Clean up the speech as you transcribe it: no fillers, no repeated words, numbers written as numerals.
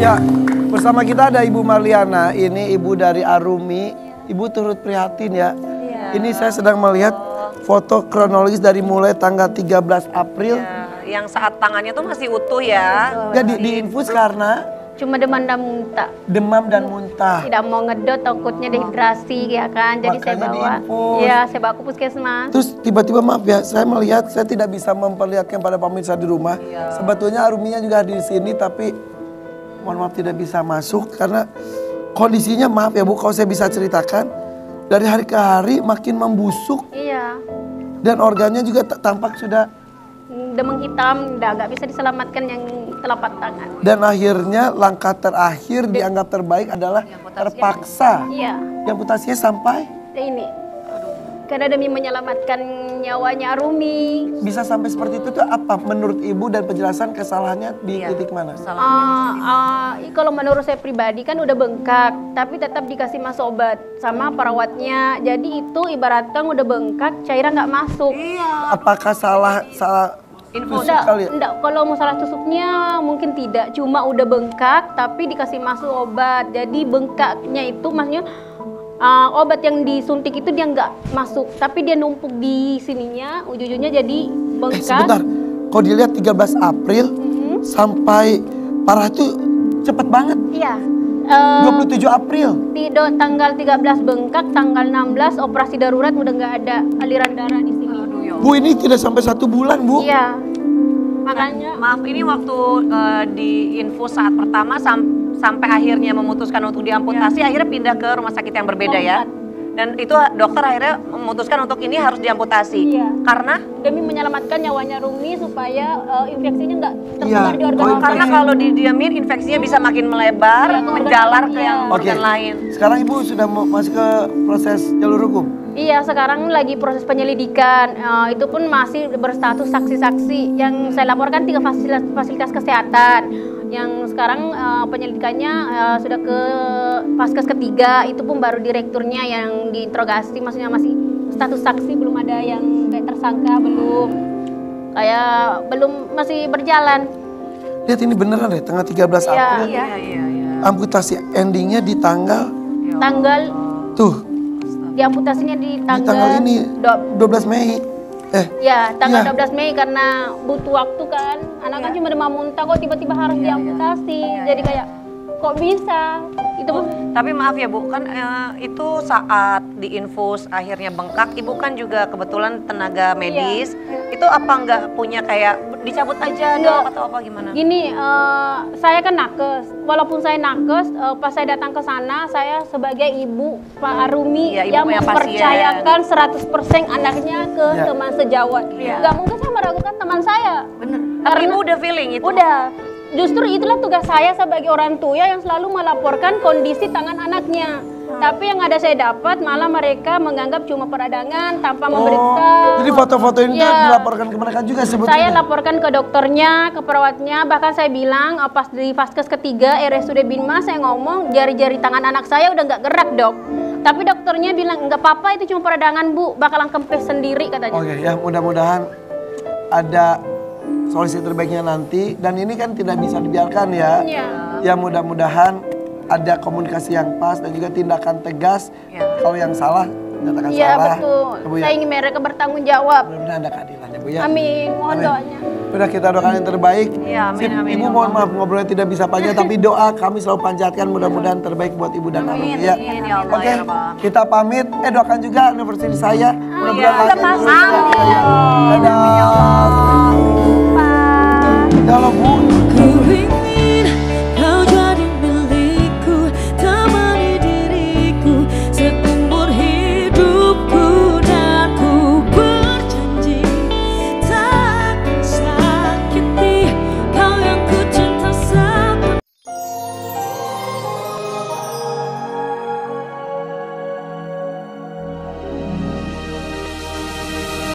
Ya, bersama kita ada Ibu Marliana, ini ibu dari Arumi. Ibu turut prihatin ya. Iya. Ini saya sedang melihat foto kronologis dari mulai tanggal 13 April. Ya, yang saat tangannya tuh masih utuh ya. Ya diinfus karena cuma demam dan muntah. Demam dan muntah. Tidak mau ngedot, takutnya dehidrasi ya kan. Jadi Makanya saya bawa. diinfus. Iya, saya bawa ke puskesmas. Terus tiba-tiba maaf ya, saya melihat saya tidak bisa memperlihatkan pada pemirsa di rumah. Iya. Sebetulnya Aruminya juga di sini tapi mohon maaf tidak bisa masuk karena kondisinya maaf ya Bu, kalau saya bisa ceritakan dari hari ke hari makin membusuk. Iya. Dan organnya juga tampak sudah demam hitam, nggak bisa diselamatkan yang telapak tangan. Dan akhirnya langkah terakhir dianggap terbaik adalah terpaksa. Iya. Yang amputasinya sampai Ini. Karena demi menyelamatkan nyawanya Arumi. bisa sampai seperti itu tuh apa menurut Ibu dan penjelasan kesalahannya di titik mana? Kalau menurut saya pribadi kan udah bengkak, tapi tetap dikasih masuk obat sama perawatnya. Jadi itu ibaratkan udah bengkak, cairan nggak masuk. Iya. Apakah salah Infus tusuk kali ya? Enggak, kalau masalah tusuknya mungkin tidak, cuma udah bengkak tapi dikasih masuk obat. Jadi bengkaknya itu maksudnya obat yang disuntik itu dia nggak masuk, tapi dia numpuk di sininya, ujung-ujungnya jadi bengkak. Sebentar, kalau dilihat 13 April sampai parah tuh cepet banget. Iya. 27 April. Tanggal 13 bengkak, tanggal 16 operasi darurat udah nggak ada aliran darah di sini. Bu ini tidak sampai 1 bulan Bu. Iya. Makanya. Maaf, ini waktu diinfus saat pertama sampai akhirnya memutuskan untuk diamputasi, akhirnya pindah ke rumah sakit yang berbeda ya. Dan itu dokter akhirnya memutuskan untuk ini harus diamputasi. Iya. Karena demi menyelamatkan nyawanya Rumi supaya infeksinya nggak tersebar di organ-organ. Karena kalau didiamin infeksinya bisa makin melebar, menjalar ke yang organ lain. Sekarang Ibu sudah mau masuk ke proses jalur hukum? Iya, sekarang lagi proses penyelidikan. Itu pun masih berstatus saksi-saksi. Yang saya laporkan 3 fasilitas kesehatan. Yang sekarang penyelidikannya sudah ke Vaskes ketiga. Itu pun baru direkturnya yang diinterogasi. Maksudnya masih status saksi, belum ada yang kayak tersangka, belum. Kayak belum, masih berjalan. Lihat ini beneran deh, tanggal 13 April. Iya. Amputasi endingnya di tanggal tuh. Diamputasinya di tanggal ini 12 Mei. Ya, tanggal 12 Mei karena butuh waktu kan. Anak kan cuma demam muntah kok tiba-tiba harus diamputasi. Jadi kayak kok bisa? Itu tapi maaf ya Bu, kan itu saat diinfus akhirnya bengkak, Ibu kan juga kebetulan tenaga medis. Itu apa nggak punya kayak dicabut aja dok atau apa gimana? Gini, saya kan nakes. Walaupun saya nakes, pas saya datang ke sana, saya sebagai ibu Pak Arumi yang mempercayakan 100% anaknya ke teman sejawat. Nggak mungkin saya meragukan teman saya. Bener. Tapi Ibu udah feeling itu? Udah. Justru itulah tugas saya sebagai orang tua yang selalu melaporkan kondisi tangan anaknya. Tapi yang ada saya dapat malah mereka menganggap cuma peradangan tanpa memeriksa. Jadi foto-foto ini dilaporkan ke mereka juga sebetulnya? Saya laporkan ke dokternya, ke perawatnya. Bahkan saya bilang pas di Vaskes ketiga RSUD Binma saya ngomong jari-jari tangan anak saya udah nggak gerak dok. Tapi dokternya bilang nggak apa-apa itu cuma peradangan bu, bakalan kempes sendiri katanya. Oke ya mudah-mudahan ada solusi terbaiknya nanti, dan ini kan tidak bisa dibiarkan ya. Ya mudah-mudahan ada komunikasi yang pas dan juga tindakan tegas. Kalau yang salah nyatakan salah. Iya betul. Saya ingin mereka bertanggung jawab. Mudah-mudahan ada keadilan ya Bu ya. Amin. Mohon doanya. Udah kita doakan yang terbaik. Iya, amin. Ibu mohon maaf ngobrolnya tidak bisa panjang, tapi doa kami selalu panjatkan mudah-mudahan terbaik buat Ibu dan Arumi ya. Oke, kita pamit. Doakan juga anniversary saya. Mudah-mudahan lancar. Dadah. Pak. Kalau Bu